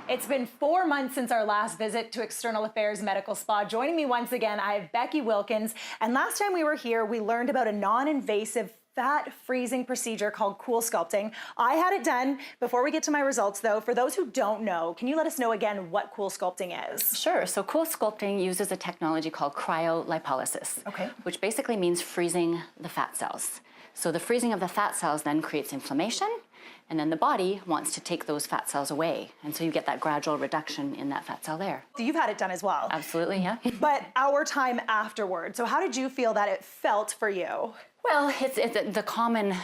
It's been 4 months since our last visit to External Affairs Medical Spa. Joining me once again, I have Becky Wilkins. And last time we were here, we learned about a non-invasive fat freezing procedure called CoolSculpting. I had it done. Before we get to my results though, for those who don't know, can you let us know again what CoolSculpting is? Sure. So CoolSculpting uses a technology called cryolipolysis, which basically means freezing the fat cells. So the freezing of the fat cells then creates inflammation, and then the body wants to take those fat cells away. And so you get that gradual reduction in that fat cell there. So you've had it done as well? Absolutely, yeah. But our time afterward, so how did you feel that it felt for you? Well, it's the common,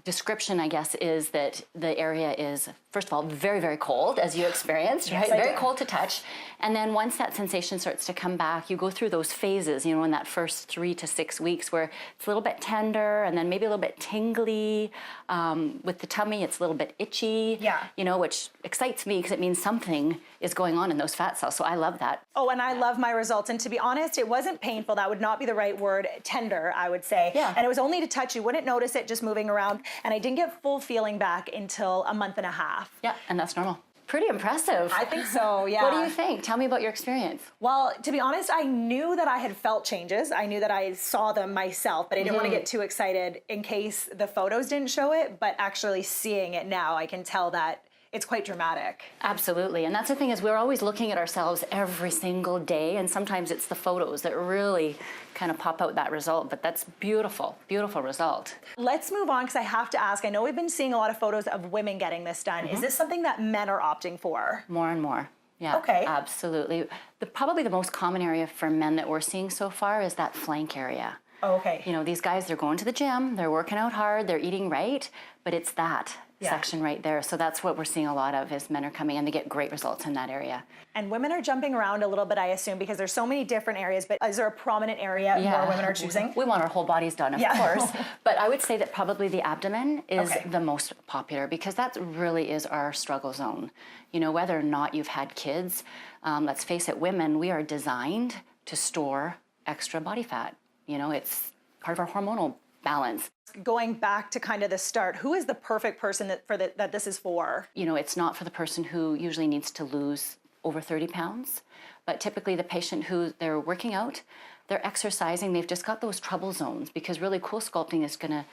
description, I guess, is that the area is, first of all, very, very cold, as you experienced, right? Very cold to touch. And then once that sensation starts to come back, you go through those phases, in that first 3 to 6 weeks where it's a little bit tender and then maybe a little bit tingly. With the tummy, it's a little bit itchy, which excites me because it means something is going on in those fat cells. So I love that. Oh, and I love my results. And to be honest, it wasn't painful. That would not be the right word. Tender, I would say. Yeah. And it was only to touch. You wouldn't notice it just moving around. And I didn't get full feeling back until a month and a half. Yeah, and that's normal. Pretty impressive. I think so, yeah. What do you think? Tell me about your experience. Well, to be honest, I knew that I had felt changes. I knew that I saw them myself, but I didn't want to get too excited in case the photos didn't show it. But actually seeing it now, I can tell that it's quite dramatic. Absolutely, and that's the thing is we're always looking at ourselves every single day, and sometimes it's the photos that really kind of pop out that result, but that's beautiful, beautiful result. Let's move on because I have to ask, I know we've been seeing a lot of photos of women getting this done. Is this something that men are opting for? More and more. Yeah, okay. Absolutely. Probably the most common area for men that we're seeing so far is that flank area. Oh, okay. These guys, they're going to the gym, they're working out hard, they're eating right, but it's that section right there. So that's what we're seeing a lot of is men are coming and they get great results in that area. And women are jumping around a little bit, I assume, because there's so many different areas, but is there a prominent area where women are choosing? We want our whole bodies done, of course. But I would say that probably the abdomen is the most popular because that really is our struggle zone. Whether or not you've had kids, let's face it, women, we are designed to store extra body fat. It's part of our hormonal balance. Going back to kind of the start, who is the perfect person that this is for? It's not for the person who usually needs to lose over 30 pounds, but typically the patient who they're working out, they're exercising, they've just got those trouble zones because really CoolSculpting is going to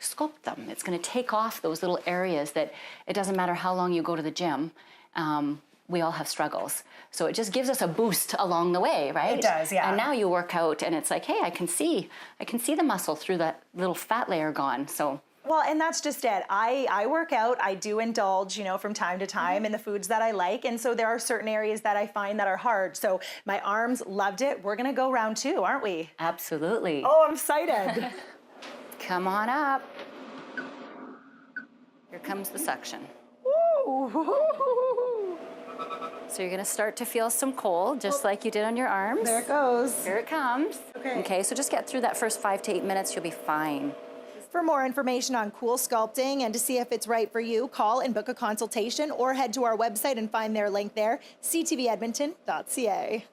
sculpt them. It's going to take off those little areas that it doesn't matter how long you go to the gym. We all have struggles. So it just gives us a boost along the way, right? It does, yeah. And now you work out and it's like, hey, I can see the muscle through that little fat layer gone. So. Well, and that's just it. I work out, I do indulge, from time to time in the foods that I like. And so there are certain areas that I find that are hard. So my arms loved it. We're gonna go round 2, aren't we? Absolutely. Oh, I'm excited. Come on up. Here comes the suction. Woo. So you're gonna start to feel some cold, just like you did on your arms. There it goes. Here it comes. Okay, so just get through that first 5 to 8 minutes, you'll be fine. For more information on CoolSculpting and to see if it's right for you, call and book a consultation or head to our website and find their link there, ctvedmonton.ca.